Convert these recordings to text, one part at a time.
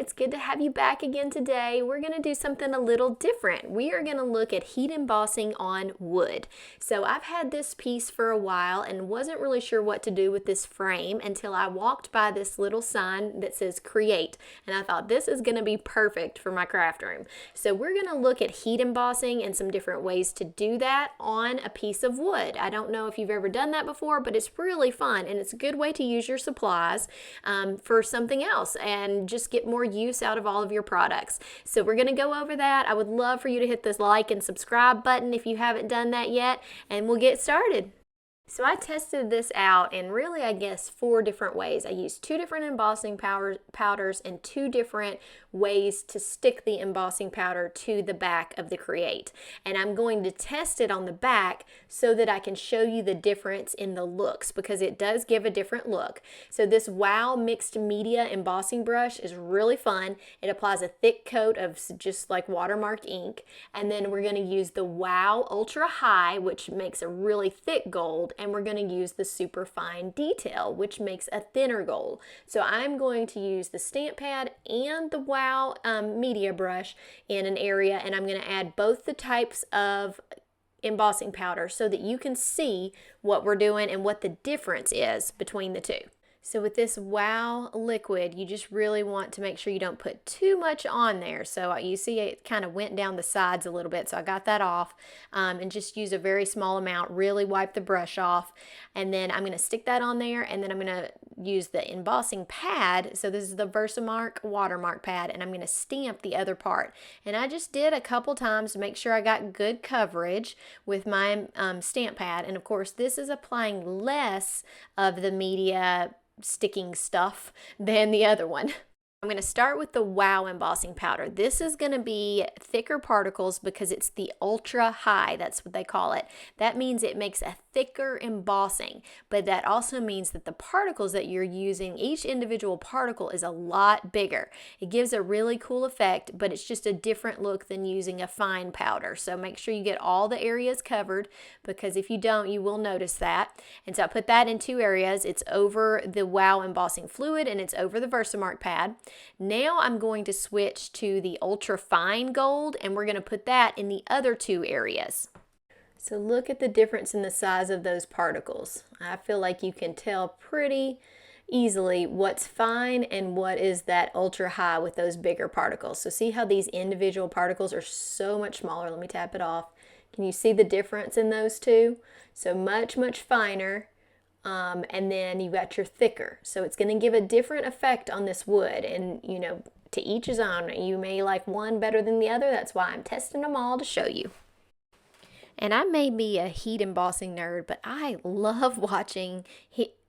it's good to have you back again today. We're going to do something a little different. We are going to look at heat embossing on wood. So I've had this piece for a while and wasn't really sure what to do with this frame until I walked by this little sign that says create, and I thought this is going to be perfect for my craft room. So we're going to look at heat embossing and some different ways to do that on a piece of wood. I don't know if you've ever done that before, but it's really fun and it's a good way to use your supplies for something else and just get more use out of all of your products. So we're going to go over that. I would love for you to hit this like and subscribe button if you haven't done that yet, and we'll get started. So I tested this out in really, I guess, 4 different ways. I used 2 different embossing powders and 2 different ways to stick the embossing powder to the back of the Create. And I'm going to test it on the back so that I can show you the difference in the looks, because it does give a different look. So this Wow Mixed Media embossing brush is really fun. It applies a thick coat of just like Watermark ink, and then we're going to use the Wow Ultra High, which makes a really thick gold, and we're going to use the super fine detail, which makes a thinner gold. So I'm going to use the stamp pad and the Wow media brush in an area, and I'm going to add both the types of embossing powder so that you can see what we're doing and what the difference is between the two. So with this Wow liquid, you just really want to make sure you don't put too much on there. So you see it kind of went down the sides a little bit, so I got that off, and just use a very small amount, really wipe the brush off, and then I'm going to stick that on there, and then I'm going to use the embossing pad. So this is the VersaMark Watermark pad, and I'm going to stamp the other part. And I just did a couple times to make sure I got good coverage with my stamp pad, and of course this is applying less of the media sticking stuff than the other one. I'm going to start with the Wow embossing powder. This is going to be thicker particles because it's the ultra high. That's what they call it. That means it makes a thicker embossing, but that also means that the particles that you're using, each individual particle is a lot bigger. It gives a really cool effect, but it's just a different look than using a fine powder. So make sure you get all the areas covered, because if you don't, you will notice that. And so I put that in 2 areas. It's over the Wow embossing fluid and it's over the VersaMark pad. Now I'm going to switch to the ultra fine gold, and we're going to put that in the other 2 areas. So look at the difference in the size of those particles. I feel like you can tell pretty easily what's fine and what is that ultra high with those bigger particles. So see how these individual particles are so much smaller. Let me tap it off. Can you see the difference in those 2? So much, much finer. And then you got your thicker. So it's going to give a different effect on this wood, and you know, to each his own. You may like one better than the other. That's why I'm testing them all to show you. And I may be a heat embossing nerd, but I love watching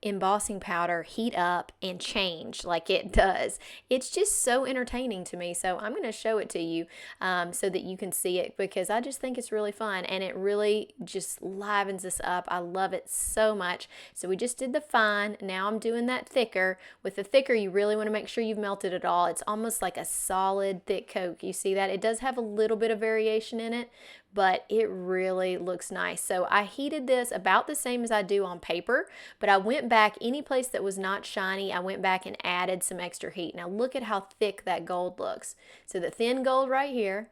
embossing powder heat up and change like it does. It's just so entertaining to me. So I'm going to show it to you so that you can see it, because I just think it's really fun and it really just livens us up. I love it so much. So we just did the fine. Now I'm doing that thicker. With the thicker, you really want to make sure you've melted it all. It's almost like a solid thick coat. You see that? It does have a little bit of variation in it, but it really looks nice. So I heated this about the same as I do on paper, but I went back any place that was not shiny. I went back and added some extra heat. Now look at how thick that gold looks. So the thin gold right here,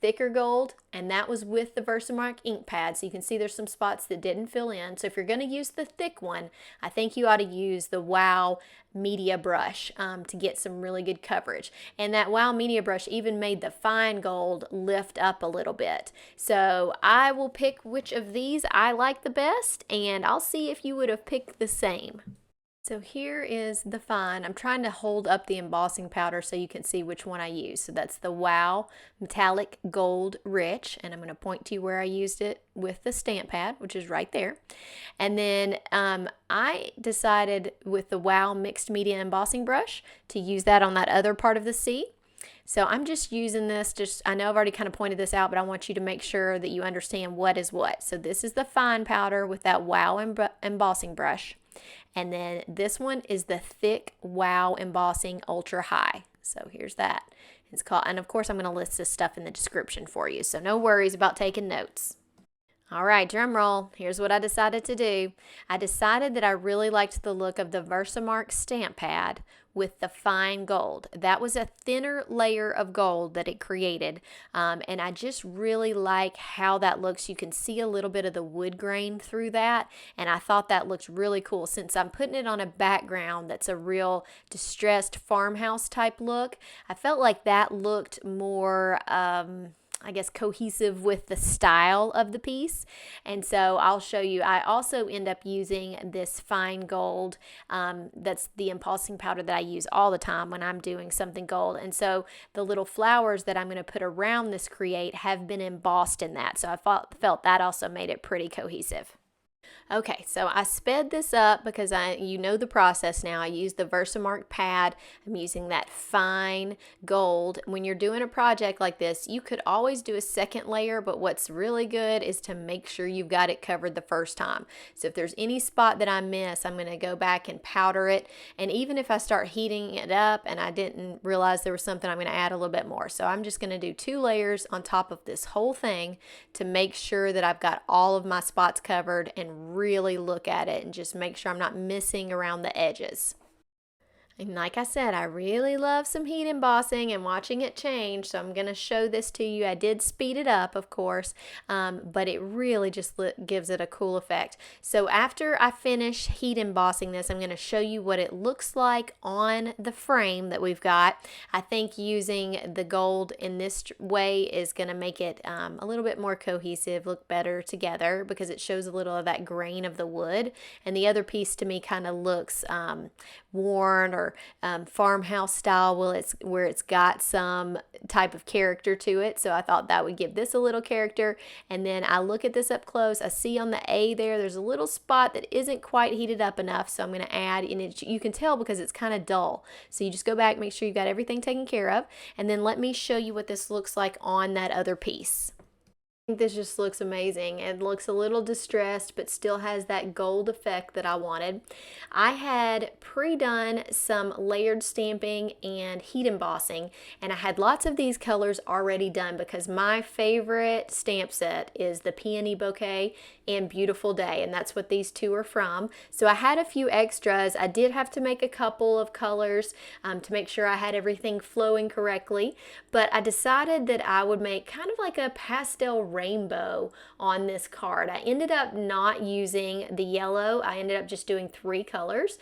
thicker gold, and that was with the VersaMark ink pad. So you can see there's some spots that didn't fill in. So if you're going to use the thick one, I think you ought to use the Wow media brush to get some really good coverage. And that Wow media brush even made the fine gold lift up a little bit. So I will pick which of these I like the best, and I'll see if you would have picked the same. So here is the fine. I'm trying to hold up the embossing powder so you can see which one I use. So that's the Wow Metallic Gold Rich, and I'm going to point to you where I used it with the stamp pad, which is right there. And then I decided with the Wow Mixed Media Embossing Brush to use that on that other part of the C. So I'm just using this, I know I've already kind of pointed this out, but I want you to make sure that you understand what is what. So this is the fine powder with that Wow embossing brush. And then this one is the thick Wow Embossing Ultra High. So here's that. It's called, and of course I'm going to list this stuff in the description for you, so no worries about taking notes. All right, drum roll. Here's what I decided to do. I decided that I really liked the look of the VersaMark stamp pad with the fine gold. That was a thinner layer of gold that it created, and I just really like how that looks. You can see a little bit of the wood grain through that, and I thought that looked really cool. Since I'm putting it on a background that's a real distressed farmhouse type look, I felt like that looked more I guess cohesive with the style of the piece. And so I'll show you. I also end up using this fine gold. That's the embossing powder that I use all the time when I'm doing something gold. And so the little flowers that I'm going to put around this create have been embossed in that. So I felt that also made it pretty cohesive. Okay, so I sped this up because you know the process now. I use the VersaMark pad. I'm using that fine gold. When you're doing a project like this, you could always do a second layer, but what's really good is to make sure you've got it covered the first time. So if there's any spot that I miss, I'm going to go back and powder it. And even if I start heating it up and I didn't realize there was something, I'm going to add a little bit more. So I'm just going to do 2 layers on top of this whole thing to make sure that I've got all of my spots covered and really look at it and just make sure I'm not missing around the edges. And like I said, I really love some heat embossing and watching it change, so I'm going to show this to you. I did speed it up, of course, but it really just gives it a cool effect. So after I finish heat embossing this, I'm going to show you what it looks like on the frame that we've got. I think using the gold in this way is going to make it a little bit more cohesive, look better together because it shows a little of that grain of the wood. And the other piece to me kind of looks worn or farmhouse style, where it's got some type of character to it. So I thought that would give this a little character. And then I look at this up close. I see on the A there's a little spot that isn't quite heated up enough. So I'm going to add, and you can tell because it's kind of dull. So you just go back, make sure you've got everything taken care of. And then let me show you what this looks like on that other piece. I think this just looks amazing. It looks a little distressed, but still has that gold effect that I wanted. I had pre-done some layered stamping and heat embossing, and I had lots of these colors already done because my favorite stamp set is the Peony Bouquet and Beautiful Day, and that's what these two are from. So I had a few extras. I did have to make a couple of colors to make sure I had everything flowing correctly, but I decided that I would make kind of like a pastel rainbow on this card. I ended up not using the yellow. I ended up just doing 3 colors.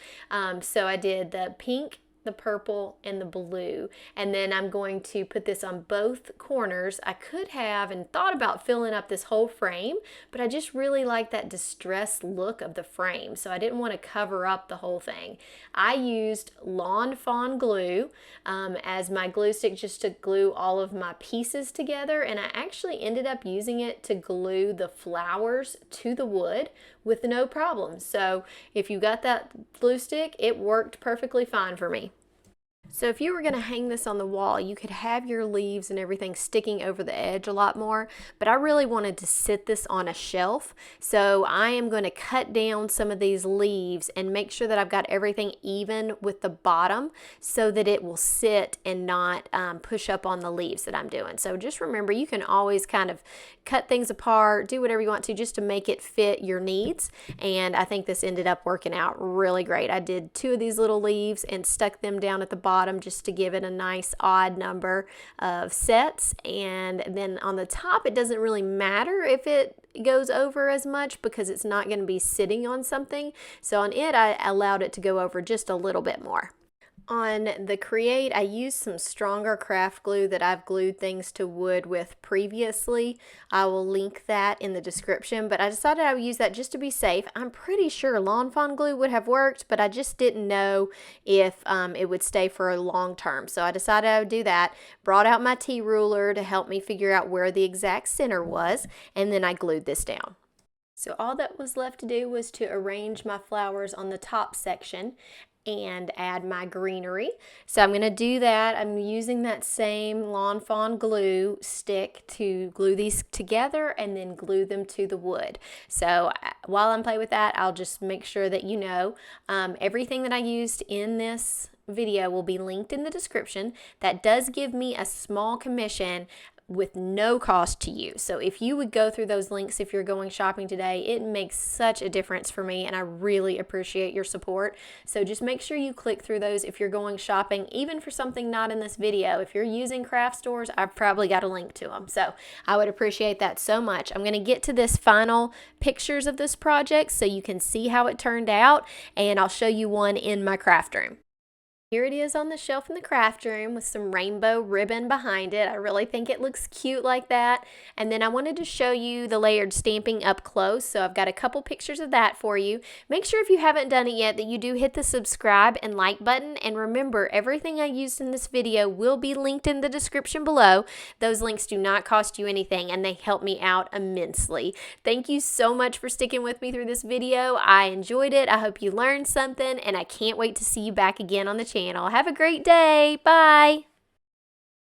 So I did the pink, the purple, and the blue, and then I'm going to put this on both corners. I could have and thought about filling up this whole frame, but I just really like that distressed look of the frame, so I didn't want to cover up the whole thing. I used Lawn Fawn glue as my glue stick just to glue all of my pieces together, and I actually ended up using it to glue the flowers to the wood with no problem. So if you got that glue stick, it worked perfectly fine for me. So if you were going to hang this on the wall, you could have your leaves and everything sticking over the edge a lot more, but I really wanted to sit this on a shelf. So I am going to cut down some of these leaves and make sure that I've got everything even with the bottom so that it will sit and not push up on the leaves that I'm doing. So just remember, you can always kind of cut things apart, do whatever you want to just to make it fit your needs. And I think this ended up working out really great. I did 2 of these little leaves and stuck them down at the bottom just to give it a nice odd number of sets, and then on the top it doesn't really matter if it goes over as much because it's not going to be sitting on something. So on it I allowed it to go over just a little bit more. On the Create, I used some stronger craft glue that I've glued things to wood with previously. I will link that in the description, but I decided I would use that just to be safe. I'm pretty sure Lawn Fawn glue would have worked, but I just didn't know if it would stay for a long term. So I decided I would do that. Brought out my T-ruler to help me figure out where the exact center was, and then I glued this down. So all that was left to do was to arrange my flowers on the top section and add my greenery. So I'm going to do that. I'm using that same Lawn Fawn glue stick to glue these together and then glue them to the wood. So while I'm playing with that, I'll just make sure that you know everything that I used in this video will be linked in the description. That does give me a small commission with no cost to you. So if you would go through those links if you're going shopping today, it makes such a difference for me, and I really appreciate your support. So just make sure you click through those if you're going shopping, even for something not in this video. If you're using craft stores, I've probably got a link to them. So I would appreciate that so much. I'm going to get to this final pictures of this project so you can see how it turned out, and I'll show you one in my craft room. Here it is on the shelf in the craft room with some rainbow ribbon behind it. I really think it looks cute like that. And then I wanted to show you the layered stamping up close, so I've got a couple pictures of that for you. Make sure if you haven't done it yet that you do hit the subscribe and like button, and remember, everything I used in this video will be linked in the description below. Those links do not cost you anything, and they help me out immensely. Thank you so much for sticking with me through this video. I enjoyed it. I hope you learned something, and I can't wait to see you back again on the channel. Have a great day. Bye.